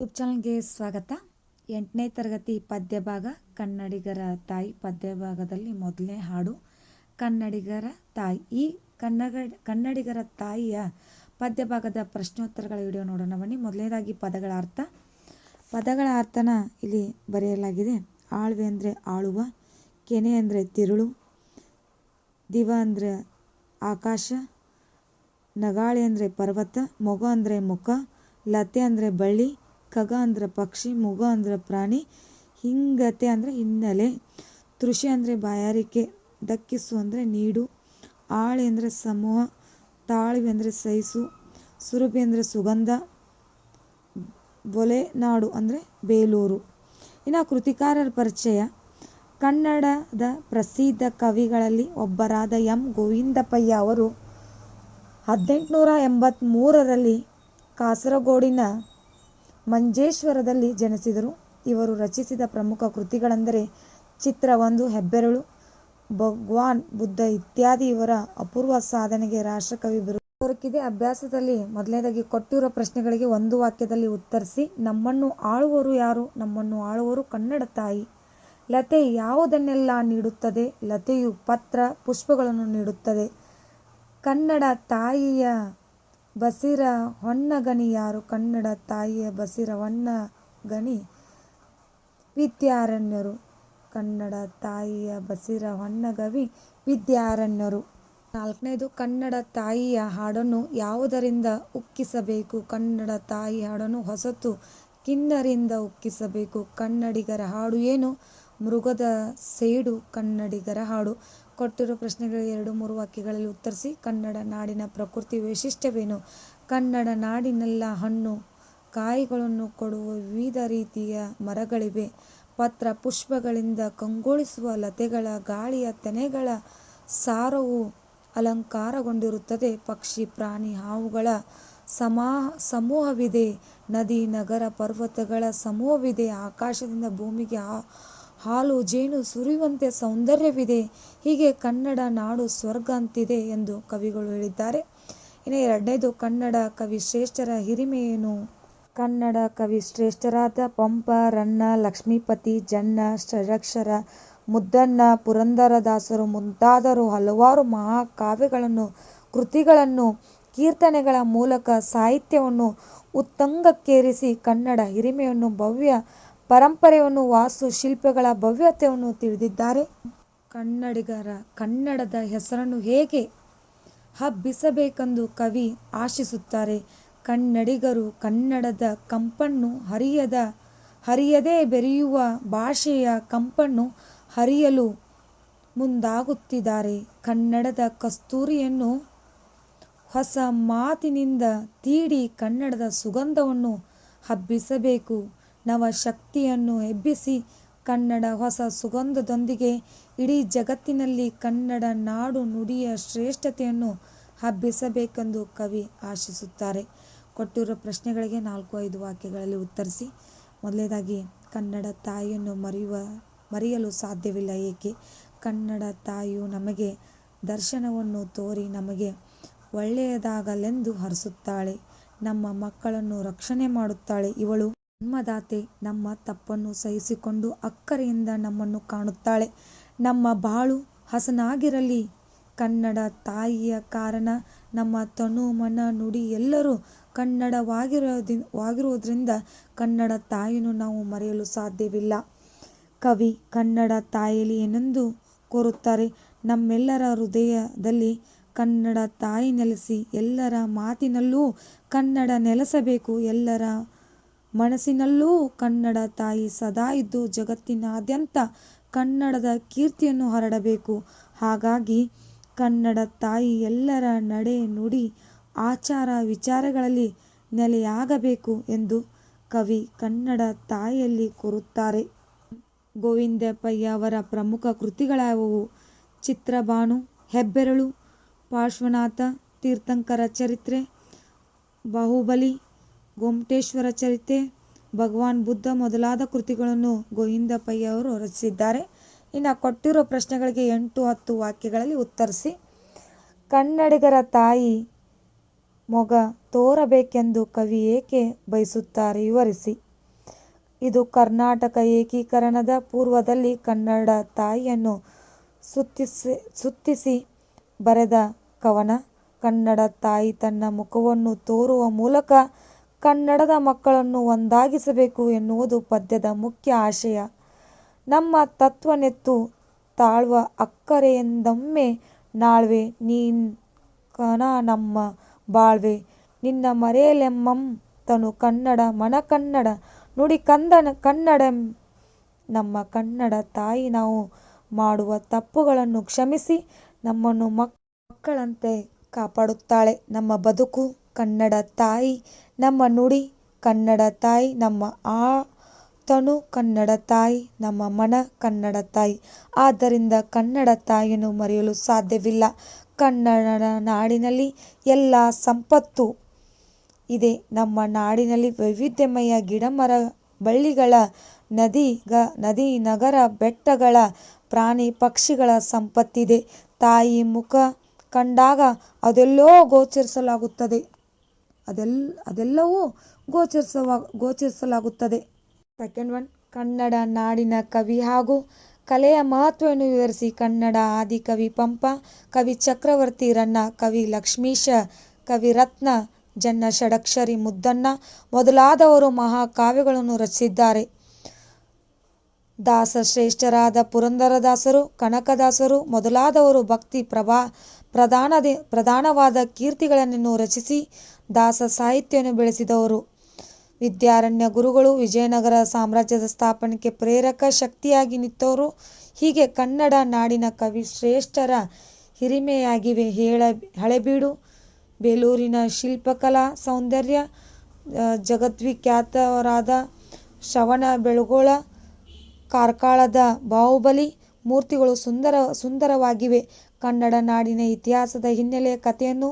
YouTube ಚಾನಲ್ಗೆ ಸ್ವಾಗತ. 8ನೇ ತರಗತಿ ಪದ್ಯ ಭಾಗ ಕನ್ನಡಿಗರ ತಾಯಿ ಪದ್ಯ ಭಾಗದಲ್ಲಿ ಮೊದಲನೇ ಹಾಡು ಕನ್ನಡಿಗರ ತಾಯಿ. ಈ ಕನ್ನಡಿಗರ ತಾಯಿಯ ಪದ್ಯ ಭಾಗದ ಪ್ರಶ್ನೋತ್ತರಗಳ ವಿಡಿಯೋ ನೋಡೋಣ ಬನ್ನಿ. ಮೊದಲನೇದಾಗಿ ಪದಗಳ ಅರ್ಥ. ಪದಗಳ ಅರ್ಥನ ಇಲ್ಲಿ ಬರೆಯಲಾಗಿದೆ. ಆಳ್ವೆ ಅಂದರೆ ಆಳುವ, ಕೆನೆ ಅಂದರೆ ತಿರುಳು, ದಿವ ಅಂದರೆ ಆಕಾಶ, ನಗಾಳೆ ಅಂದರೆ ಪರ್ವತ, ಮೊಗ ಅಂದರೆ ಮುಖ, ಲತೆ ಅಂದರೆ ಬಳ್ಳಿ, ಖಗ ಅಂದರೆ ಪಕ್ಷಿ, ಮುಗ ಅಂದರೆ ಪ್ರಾಣಿ, ಹಿಂಗತೆ ಅಂದರೆ ಹಿನ್ನೆಲೆ, ತೃಷಿ ಅಂದರೆ ಬಾಯಾರಿಕೆ, ದಕ್ಕಿಸು ಅಂದರೆ ನೀಡು, ಆಳೆ ಅಂದರೆ ಸಮೂಹ, ತಾಳ್ವೆ ಅಂದರೆ ಸಹಿಸು, ಸುರಭಿ ಅಂದರೆ ಸುಗಂಧ, ಬೊಲೆನಾಡು ಅಂದರೆ ಬೇಲೂರು. ಇನ್ನು ಕೃತಿಕಾರರ ಪರಿಚಯ. ಕನ್ನಡದ ಪ್ರಸಿದ್ಧ ಕವಿಗಳಲ್ಲಿ ಒಬ್ಬರಾದ ಎಂ. ಗೋವಿಂದಪ್ಪಯ್ಯ ಅವರು 1883ರಲ್ಲಿ ಕಾಸರಗೋಡಿನ ಮಂಜೇಶ್ವರದಲ್ಲಿ ಜನಿಸಿದರು. ಇವರು ರಚಿಸಿದ ಪ್ರಮುಖ ಕೃತಿಗಳೆಂದರೆ ಚಿತ್ರ-1, ಹೆಬ್ಬೆರಳು, ಭಗವಾನ್ ಬುದ್ಧ ಇತ್ಯಾದಿ. ಇವರ ಅಪೂರ್ವ ಸಾಧನೆಗೆ ರಾಷ್ಟ್ರಕವಿ ಬಿರುದು ದೊರಕಿದೆ. ಅಭ್ಯಾಸದಲ್ಲಿ ಮೊದಲನೇದಾಗಿ ಕೊಟ್ಟಿರುವ ಪ್ರಶ್ನೆಗಳಿಗೆ ಒಂದು ವಾಕ್ಯದಲ್ಲಿ ಉತ್ತರಿಸಿ. ನಮ್ಮನ್ನು ಆಳುವವರು ಯಾರು? ನಮ್ಮನ್ನು ಆಳುವವರು ಕನ್ನಡ ತಾಯಿ. ಲತೆ ಯಾವುದನ್ನೆಲ್ಲ ನೀಡುತ್ತದೆ? ಲತೆಯು ಪತ್ರ ಪುಷ್ಪಗಳನ್ನು ನೀಡುತ್ತದೆ. ಕನ್ನಡ ತಾಯಿಯ ಬಸಿರ ಹೊನ್ನಗಣಿ ಯಾರು? ಕನ್ನಡ ತಾಯಿಯ ಬಸಿರ ಹೊನ್ನಗಣಿ ವಿದ್ಯಾರಣ್ಯರು. ಕನ್ನಡ ತಾಯಿಯ ಬಸಿರ ಹೊನ್ನಗವಿ ವಿದ್ಯಾರಣ್ಯರು. 4ನೇದು ಕನ್ನಡ ತಾಯಿಯ ಹಾಡನ್ನು ಯಾವುದರಿಂದ ಉಕ್ಕಿಸಬೇಕು? ಕನ್ನಡ ತಾಯಿ ಹಾಡನ್ನು ಹೊಸತು ಕಿನ್ನರಿಂದ ಉಕ್ಕಿಸಬೇಕು. ಕನ್ನಡಿಗರ ಹಾಡು ಏನು? ಮೃಗದ ಸೇಡು ಕನ್ನಡಿಗರ ಹಾಡು. ಕೊಟ್ಟಿರುವ ಪ್ರಶ್ನೆಗಳಿಗೆ 2-3 ವಾಕ್ಯಗಳಲ್ಲಿ ಉತ್ತರಿಸಿ. ಕನ್ನಡ ನಾಡಿನ ಪ್ರಕೃತಿ ವೈಶಿಷ್ಟ್ಯವೇನು? ಕನ್ನಡ ನಾಡಿನೆಲ್ಲ ಹಣ್ಣು ಕಾಯಿಗಳನ್ನು ಕೊಡುವ ವಿವಿಧ ರೀತಿಯ ಮರಗಳಿವೆ. ಪತ್ರ ಪುಷ್ಪಗಳಿಂದ ಕಂಗೊಳಿಸುವ ಲತೆಗಳ ಗಾಳಿಯ ತೆನೆಗಳ ಸಾರವು ಅಲಂಕಾರಗೊಂಡಿರುತ್ತದೆ. ಪಕ್ಷಿ ಪ್ರಾಣಿ ಹಾವುಗಳ ಸಮೂಹವಿದೆ. ನದಿ ನಗರ ಪರ್ವತಗಳ ಸಮೂಹವಿದೆ. ಆಕಾಶದಿಂದ ಭೂಮಿಗೆ ಹಾಲು ಜೇನು ಸುರಿಯುವಂತೆ ಸೌಂದರ್ಯವಿದೆ. ಹೀಗೆ ಕನ್ನಡ ನಾಡು ಸ್ವರ್ಗ ಅಂತಿದೆ ಎಂದು ಕವಿಗಳು ಹೇಳಿದ್ದಾರೆ. ಇನ್ನು 2ನೇದು ಕನ್ನಡ ಕವಿಶ್ರೇಷ್ಠರ ಹಿರಿಮೆಯೇನು? ಕನ್ನಡ ಕವಿಶ್ರೇಷ್ಠರಾದ ಪಂಪ, ರನ್ನ, ಲಕ್ಷ್ಮೀಪತಿ, ಜನ್ನ, ಷಡಕ್ಷರ, ಮುದ್ದಣ್ಣ, ಪುರಂದರದಾಸರು ಮುಂತಾದವರು ಹಲವಾರು ಮಹಾಕಾವ್ಯಗಳನ್ನು, ಕೃತಿಗಳನ್ನು, ಕೀರ್ತನೆಗಳ ಮೂಲಕ ಸಾಹಿತ್ಯವನ್ನು ಉತ್ತುಂಗಕ್ಕೇರಿಸಿ ಕನ್ನಡ ಹಿರಿಮೆಯನ್ನು, ಭವ್ಯ ಪರಂಪರೆಯನ್ನು, ವಾಸ್ತು ಶಿಲ್ಪಗಳ ಭವ್ಯತೆಯನ್ನು ತಿಳಿದಿದ್ದಾರೆ. ಕನ್ನಡಿಗರ ಕನ್ನಡದ ಹೆಸರನ್ನು ಹೇಗೆ ಹಬ್ಬಿಸಬೇಕೆಂದು ಕವಿ ಆಶಿಸುತ್ತಾರೆ? ಕನ್ನಡಿಗರು ಕನ್ನಡದ ಕಂಪನ್ನು ಹರಿಯದೆ ಬೆರೆಯುವ ಭಾಷೆಯ ಕಂಪನ್ನು ಹರಿಯಲು ಮುಂದಾಗುತ್ತಿದ್ದಾರೆ. ಕನ್ನಡದ ಕಸ್ತೂರಿಯನ್ನು ಹೊಸ ಮಾತಿನಿಂದ ತೀಡಿ ಕನ್ನಡದ ಸುಗಂಧವನ್ನು ಹಬ್ಬಿಸಬೇಕು. ನವಶಕ್ತಿಯನ್ನು ಎಬ್ಬಿಸಿ ಕನ್ನಡ ಹೊಸ ಸುಗಂಧದೊಂದಿಗೆ ಇಡೀ ಜಗತ್ತಿನಲ್ಲಿ ಕನ್ನಡ ನಾಡು ನುಡಿಯ ಶ್ರೇಷ್ಠತೆಯನ್ನು ಹಬ್ಬಿಸಬೇಕೆಂದು ಕವಿ ಆಶಿಸುತ್ತಾರೆ. ಕೊಟ್ಟಿರುವ ಪ್ರಶ್ನೆಗಳಿಗೆ 4-5 ವಾಕ್ಯಗಳಲ್ಲಿ ಉತ್ತರಿಸಿ. ಮೊದಲನೇದಾಗಿ ಕನ್ನಡ ತಾಯಿಯನ್ನು ಮರೆಯಲು ಸಾಧ್ಯವಿಲ್ಲ ಏಕೆ? ಕನ್ನಡ ತಾಯಿಯು ನಮಗೆ ದರ್ಶನವನ್ನು ತೋರಿ ನಮಗೆ ಒಳ್ಳೆಯದಾಗಲೆಂದು ಹರಸುತ್ತಾಳೆ. ನಮ್ಮ ಮಕ್ಕಳನ್ನು ರಕ್ಷಣೆ ಮಾಡುತ್ತಾಳೆ. ಇವಳು ಜನ್ಮದಾತೆ. ನಮ್ಮ ತಪ್ಪನ್ನು ಸಹಿಸಿಕೊಂಡು ಅಕ್ಕರೆಯಿಂದ ನಮ್ಮನ್ನು ಕಾಣುತ್ತಾಳೆ. ನಮ್ಮ ಬಾಳು ಹಸನಾಗಿರಲಿ ಕನ್ನಡ ತಾಯಿಯ ಕಾರಣ. ನಮ್ಮ ತನು ಮನ ನುಡಿ ಎಲ್ಲರೂ ಕನ್ನಡವಾಗಿರುವುದರಿಂದ ಕನ್ನಡ ತಾಯಿಯನ್ನು ನಾವು ಮರೆಯಲು ಸಾಧ್ಯವಿಲ್ಲ. ಕವಿ ಕನ್ನಡ ತಾಯಿಯಲ್ಲಿ ಏನೆಂದು ಕೋರುತ್ತಾರೆ? ನಮ್ಮೆಲ್ಲರ ಹೃದಯದಲ್ಲಿ ಕನ್ನಡ ತಾಯಿ ನೆಲೆಸಿ ಎಲ್ಲರ ಮಾತಿನಲ್ಲೂ ಕನ್ನಡ ನೆಲೆಸಬೇಕು. ಎಲ್ಲರ ಮನಸ್ಸಿನಲ್ಲೂ ಕನ್ನಡ ತಾಯಿ ಸದಾ ಇದ್ದು ಜಗತ್ತಿನಾದ್ಯಂತ ಕನ್ನಡದ ಕೀರ್ತಿಯನ್ನು ಹರಡಬೇಕು. ಹಾಗಾಗಿ ಕನ್ನಡ ತಾಯಿ ಎಲ್ಲರ ನಡೆ ನುಡಿ ಆಚಾರ ವಿಚಾರಗಳಲ್ಲಿ ನೆಲೆಯಾಗಬೇಕು ಎಂದು ಕವಿ ಕನ್ನಡ ತಾಯಿಯಲ್ಲಿ ಕೋರುತ್ತಾರೆ. ಗೋವಿಂದಪ್ಪಯ್ಯ ಅವರ ಪ್ರಮುಖ ಕೃತಿಗಳಾವುವು? ಚಿತ್ರ-ಬಾನು, ಹೆಬ್ಬೆರಳು, ಪಾರ್ಶ್ವನಾಥ, ತೀರ್ಥಂಕರ ಚರಿತ್ರೆ, ಬಾಹುಬಲಿ, ಗೊಮ್ಮಟೇಶ್ವರ ಚರಿತೆ, ಭಗವಾನ್ ಬುದ್ಧ ಮೊದಲಾದ ಕೃತಿಗಳನ್ನು ಗೋವಿಂದಪ್ಪಯ್ಯ ಅವರು ರಚಿಸಿದ್ದಾರೆ. ಇನ್ನು ಕೊಟ್ಟಿರೋ ಪ್ರಶ್ನೆಗಳಿಗೆ 8-10 ವಾಕ್ಯಗಳಲ್ಲಿ ಉತ್ತರಿಸಿ. ಕನ್ನಡಿಗರ ತಾಯಿ ಮೊಗ ತೋರಬೇಕೆಂದು ಕವಿ ಏಕೆ ಬಯಸುತ್ತಾರೆ? ವಿವರಿಸಿ. ಇದು ಕರ್ನಾಟಕ ಏಕೀಕರಣದ ಪೂರ್ವದಲ್ಲಿ ಕನ್ನಡ ತಾಯಿಯನ್ನು ಸ್ತುತಿಸಿ ಬರೆದ ಕವನ. ಕನ್ನಡ ತಾಯಿ ತನ್ನ ಮುಖವನ್ನು ತೋರುವ ಮೂಲಕ ಕನ್ನಡದ ಮಕ್ಕಳನ್ನು ಒಂದಾಗಿಸಬೇಕು ಎನ್ನುವುದು ಪದ್ಯದ ಮುಖ್ಯ ಆಶಯ. ನಮ್ಮ ತತ್ವನೆತ್ತು ತಾಳ್ವ ಅಕ್ಕರೆಯೆಂದೊಮ್ಮೆ ನಾಳ್ವೆ ನೀನ್ ಕಣ ನಮ್ಮ ಬಾಳ್ವೆ ನಿನ್ನ ಮರೆಯಲೆಮ್ಮಂ ತನು ಕನ್ನಡ ಮನ ಕನ್ನಡ ನುಡಿ ಕನ್ನಡ ನಮ್ಮ ಕನ್ನಡ ತಾಯಿ ನಾವು ಮಾಡುವ ತಪ್ಪುಗಳನ್ನು ಕ್ಷಮಿಸಿ ನಮ್ಮನ್ನು ಮಕ್ಕಳಂತೆ ಕಾಪಾಡುತ್ತಾಳೆ. ನಮ್ಮ ಬದುಕು ಕನ್ನಡ ತಾಯಿ, ನಮ್ಮ ನುಡಿ ಕನ್ನಡ ತಾಯಿ, ನಮ್ಮ ತನು ಕನ್ನಡ ತಾಯಿ, ನಮ್ಮ ಮನ ಕನ್ನಡ ತಾಯಿ. ಆದ್ದರಿಂದ ಕನ್ನಡ ತಾಯಿಯನ್ನು ಮರೆಯಲು ಸಾಧ್ಯವಿಲ್ಲ. ಕನ್ನಡ ನಾಡಿನಲ್ಲಿ ಎಲ್ಲ ಸಂಪತ್ತು ಇದೆ. ನಮ್ಮ ನಾಡಿನಲ್ಲಿ ವೈವಿಧ್ಯಮಯ ಗಿಡ ಮರ ಬಳ್ಳಿಗಳ, ನದಿ ನಗರ ಬೆಟ್ಟಗಳ, ಪ್ರಾಣಿ ಪಕ್ಷಿಗಳ ಸಂಪತ್ತಿದೆ. ತಾಯಿ ಮುಖ ಕಂಡಾಗ ಅದೆಲ್ಲವೂ ಗೋಚರಿಸಲಾಗುತ್ತದೆ. ಸೆಕೆಂಡ್ ಒನ್, ಕನ್ನಡ ನಾಡಿನ ಕವಿ ಹಾಗೂ ಕಲೆಯ ಮಹತ್ವವನ್ನು ವಿವರಿಸಿ. ಕನ್ನಡ ಆದಿಕವಿ ಪಂಪ, ಕವಿ ಚಕ್ರವರ್ತಿ ರನ್ನ, ಕವಿ ಲಕ್ಷ್ಮೀಶ, ಕವಿರತ್ನ ಜನ್ನ, ಷಡಕ್ಷರಿ ಮುದ್ದಣ್ಣ ಮೊದಲಾದವರು ಮಹಾಕಾವ್ಯಗಳನ್ನು ರಚಿಸಿದ್ದಾರೆ. ದಾಸಶ್ರೇಷ್ಠರಾದ ಪುರಂದರದಾಸರು, ಕನಕದಾಸರು ಮೊದಲಾದವರು ಭಕ್ತಿ ಪ್ರಧಾನವಾದ ಕೀರ್ತಿಗಳನ್ನೆಲ್ಲ ರಚಿಸಿ ದಾಸ ಸಾಹಿತ್ಯವನ್ನು ಬೆಳೆಸಿದವರು. ವಿದ್ಯಾರಣ್ಯ ಗುರುಗಳು ವಿಜಯನಗರ ಸಾಮ್ರಾಜ್ಯದ ಸ್ಥಾಪನೆಗೆ ಪ್ರೇರಕ ಶಕ್ತಿಯಾಗಿ ನಿಂತವರು. ಹೀಗೆ ಕನ್ನಡ ನಾಡಿನ ಕವಿ ಶ್ರೇಷ್ಠರ ಹಿರಿಮೆಯಾಗಿವೆ. ಹಳೆಬೀಡು, ಬೇಲೂರಿನ ಶಿಲ್ಪಕಲಾ ಸೌಂದರ್ಯ, ಜಗದ್ವಿಖ್ಯಾತರಾದ ಶ್ರವಣ ಬೆಳಗೊಳ, ಕಾರ್ಕಳದ ಬಾಹುಬಲಿ ಮೂರ್ತಿಗಳು ಸುಂದರವಾಗಿವೆ. ಕನ್ನಡ ನಾಡಿನ ಇತಿಹಾಸದ ಹಿನ್ನೆಲೆಯ ಕಥೆಯನ್ನು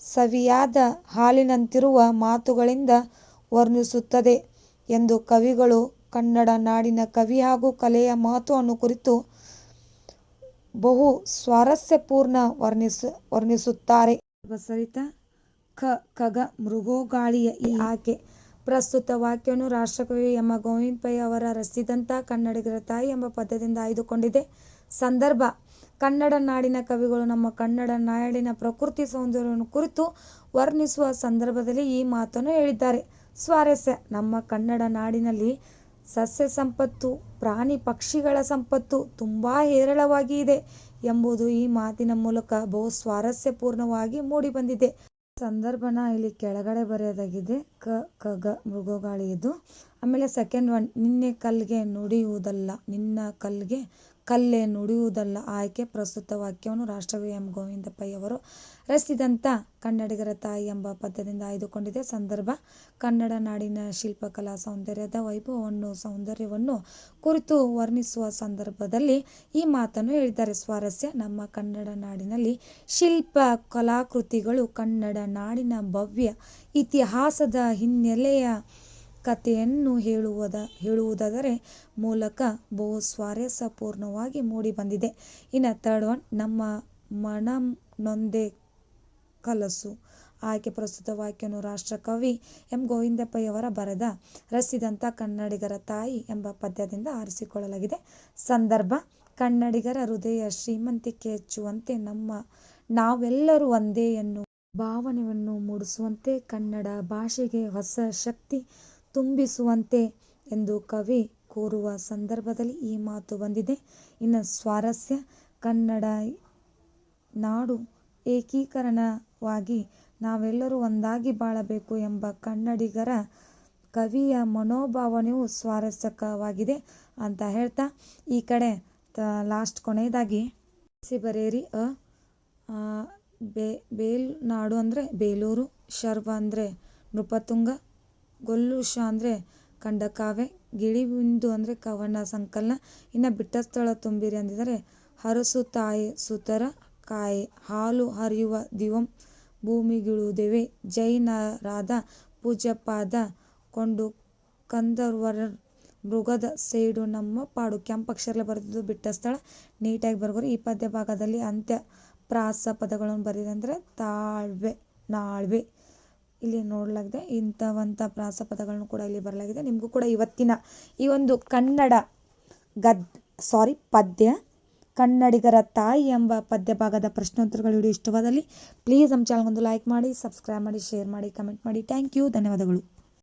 ಸವಿಯಾದ ಹಾಲಿನಂತಿರುವ ಮಾತುಗಳಿಂದ ವರ್ಣಿಸುತ್ತದೆ ಎಂದು ಕವಿಗಳು ಕನ್ನಡ ನಾಡಿನ ಕವಿ ಹಾಗೂ ಕಲೆಯ ಮಹತ್ವವನ್ನು ಕುರಿತು ಬಹು ಸ್ವಾರಸ್ಯಪೂರ್ಣ ವರ್ಣಿಸುತ್ತಾರೆ. ಸರಿತ ಖಗ ಮೃಗೋಗಾಳಿಯ ಈ ಆಕೆ. ಪ್ರಸ್ತುತ ವಾಕ್ಯವನ್ನು ರಾಷ್ಟ್ರಕವಿ ಎಂ. ಗೋವಿಂದ ಪೈ ಅವರು ರಚಿಸಿದಂಥ ಕನ್ನಡಿಗರ ತಾಯಿ ಎಂಬ ಪದ್ಯದಿಂದ ಆಯ್ದುಕೊಂಡಿದೆ. ಸಂದರ್ಭ: ಕನ್ನಡ ನಾಡಿನ ಕವಿಗಳು ನಮ್ಮ ಕನ್ನಡ ನಾಡಿನ ಪ್ರಕೃತಿ ಸೌಂದರ್ಯವನ್ನು ಕುರಿತು ವರ್ಣಿಸುವ ಸಂದರ್ಭದಲ್ಲಿ ಈ ಮಾತನ್ನು ಹೇಳಿದ್ದಾರೆ. ಸ್ವಾರಸ್ಯ: ನಮ್ಮ ಕನ್ನಡ ನಾಡಿನಲ್ಲಿ ಸಸ್ಯ ಸಂಪತ್ತು, ಪ್ರಾಣಿ ಪಕ್ಷಿಗಳ ಸಂಪತ್ತು ತುಂಬಾ ಹೇರಳವಾಗಿ ಇದೆ ಎಂಬುದು ಈ ಮಾತಿನ ಮೂಲಕ ಬಹು ಸ್ವಾರಸ್ಯಪೂರ್ಣವಾಗಿ ಮೂಡಿಬಂದಿದೆ. ಸಂದರ್ಭನ ಇಲ್ಲಿ ಕೆಳಗಡೆ ಬರೆಯಲಾಗಿದೆ. ಖಗ ಮೃಗೋಗಾಳಿಯದು. ಆಮೇಲೆ ಸೆಕೆಂಡ್ ಒನ್, ನಿನ್ನ ಕಲ್ಲೆ ನುಡಿಯುವುದಲ್ಲ ಆಯ್ಕೆ. ಪ್ರಸ್ತುತ ವಾಕ್ಯವನ್ನು ರಾಷ್ಟ್ರಕವಿ ಎಂ. ಗೋವಿಂದ ಪೈ ಅವರು ರಚಿಸಿದಂಥ ಕನ್ನಡಿಗರ ತಾಯಿ ಎಂಬ ಪದ್ಯದಿಂದ ಆಯ್ದುಕೊಂಡಿದೆ. ಸಂದರ್ಭ: ಕನ್ನಡ ನಾಡಿನ ಶಿಲ್ಪಕಲಾ ಸೌಂದರ್ಯದ ವೈಭವವನ್ನು, ಸೌಂದರ್ಯವನ್ನು ಕುರಿತು ವರ್ಣಿಸುವ ಸಂದರ್ಭದಲ್ಲಿ ಈ ಮಾತನ್ನು ಹೇಳಿದ್ದಾರೆ. ಸ್ವಾರಸ್ಯ: ನಮ್ಮ ಕನ್ನಡ ನಾಡಿನಲ್ಲಿ ಶಿಲ್ಪ ಕಲಾಕೃತಿಗಳು ಕನ್ನಡ ನಾಡಿನ ಭವ್ಯ ಇತಿಹಾಸದ ಹಿನ್ನೆಲೆಯ ಕಥೆಯನ್ನು ಹೇಳುವುದರ ಮೂಲಕ ಬಹು ಸ್ವಾರಸ್ಯಪೂರ್ಣವಾಗಿ ಮೂಡಿಬಂದಿದೆ. ಇನ್ನು ಥರ್ಡ್ ಒನ್, ನಮ್ಮ ಮನನೊಂದೇ ಕಲಸು ಆಯ್ಕೆ. ಪ್ರಸ್ತುತ ವಾಕ್ಯವನ್ನು ರಾಷ್ಟ್ರಕವಿ ಎಂ. ಗೋವಿಂದ ಪೈ ಅವರ ರಚಿಸಿದಂಥ ಕನ್ನಡಿಗರ ತಾಯಿ ಎಂಬ ಪದ್ಯದಿಂದ ಆರಿಸಿಕೊಳ್ಳಲಾಗಿದೆ. ಸಂದರ್ಭ: ಕನ್ನಡಿಗರ ಹೃದಯ ಶ್ರೀಮಂತಿಕೆ ಹೆಚ್ಚುವಂತೆ, ನಾವೆಲ್ಲರೂ ಒಂದೇ ಎನ್ನುವ ಭಾವನೆಯನ್ನು ಮೂಡಿಸುವಂತೆ, ಕನ್ನಡ ಭಾಷೆಗೆ ಹೊಸ ಶಕ್ತಿ ತುಂಬಿಸುವಂತೆ ಎಂದು ಕವಿ ಕೋರುವ ಸಂದರ್ಭದಲ್ಲಿ ಈ ಮಾತು ಬಂದಿದೆ. ಇನ್ನು ಸ್ವಾರಸ್ಯ: ಕನ್ನಡ ನಾಡು ಏಕೀಕರಣವಾಗಿ ನಾವೆಲ್ಲರೂ ಒಂದಾಗಿ ಬಾಳಬೇಕು ಎಂಬ ಕನ್ನಡಿಗರ ಕವಿಯ ಮನೋಭಾವನೆಯು ಸ್ವಾರಸ್ಯಕರವಾಗಿದೆ ಅಂತ ಹೇಳ್ತಾ, ಈ ಕಡೆ ಲಾಸ್ಟ್ ಕೊನೆಯದಾಗಿ ಬರೆಯಿರಿ. ಬೇಲ್ನಾಡು ಅಂದರೆ ಬೇಲೂರು, ಶರ್ವ ಅಂದರೆ ನೃಪತುಂಗ, ಗೊಲ್ಲುಶ ಅಂದರೆ ಖಂಡಕಾವ್ಯ, ಗಿಳಿಬಿಂದು ಅಂದರೆ ಕವನ ಸಂಕಲನ. ಇನ್ನು ಬಿಟ್ಟಸ್ಥಳ ತುಂಬಿರಿ ಅಂದಿದ್ದಾರೆ. ಹರಸು ತಾಯಿ ಸುತರ ಕಾಯೆ, ಹಾಲು ಹರಿಯುವ ದಿವಂ ಭೂಮಿಗಿಳುವುದೆವೆ, ಜೈನರಾದ ಪೂಜ್ಯಪಾದ ಕೊಂಡು ಕಂದರ್ವರ ಮೃಗದ ಸೇಡು ನಮ್ಮ ಪಾಡು. ಕೆಂಪಕ್ಷರದಲ್ಲಿ ಬರೆದಿದ್ದು ಬಿಟ್ಟಸ್ಥಳ. ನೀಟಾಗಿ ಬರ್ಕೋರಿ. ಈ ಪದ್ಯ ಭಾಗದಲ್ಲಿ ಅಂತ್ಯ ಪ್ರಾಸ ಪದಗಳನ್ನು ಬರೆದಂದರೆ ತಾಳ್ವೆ, ನಾಳ್ವೆ, ಇಲ್ಲಿ ನೋಡಲಾಗಿದೆ. ಇಂಥವಂಥ ಪ್ರಾಸಪದಗಳನ್ನು ಕೂಡ ಇಲ್ಲಿ ಬರಲಾಗಿದೆ. ನಿಮಗೂ ಕೂಡ ಇವತ್ತಿನ ಈ ಒಂದು ಕನ್ನಡ ಪದ್ಯ ಕನ್ನಡಿಗರ ತಾಯಿ ಎಂಬ ಪದ್ಯ ಭಾಗದ ಪ್ರಶ್ನೋತ್ತರಗಳು ವಿಡಿಯೋ ಇಷ್ಟವಾದಲ್ಲಿ ಪ್ಲೀಸ್ ನಮ್ಮ ಚಾನಲ್ಗೊಂದು ಲೈಕ್ ಮಾಡಿ, ಸಬ್ಸ್ಕ್ರೈಬ್ ಮಾಡಿ, ಶೇರ್ ಮಾಡಿ, ಕಮೆಂಟ್ ಮಾಡಿ. ಥ್ಯಾಂಕ್ ಯು, ಧನ್ಯವಾದಗಳು.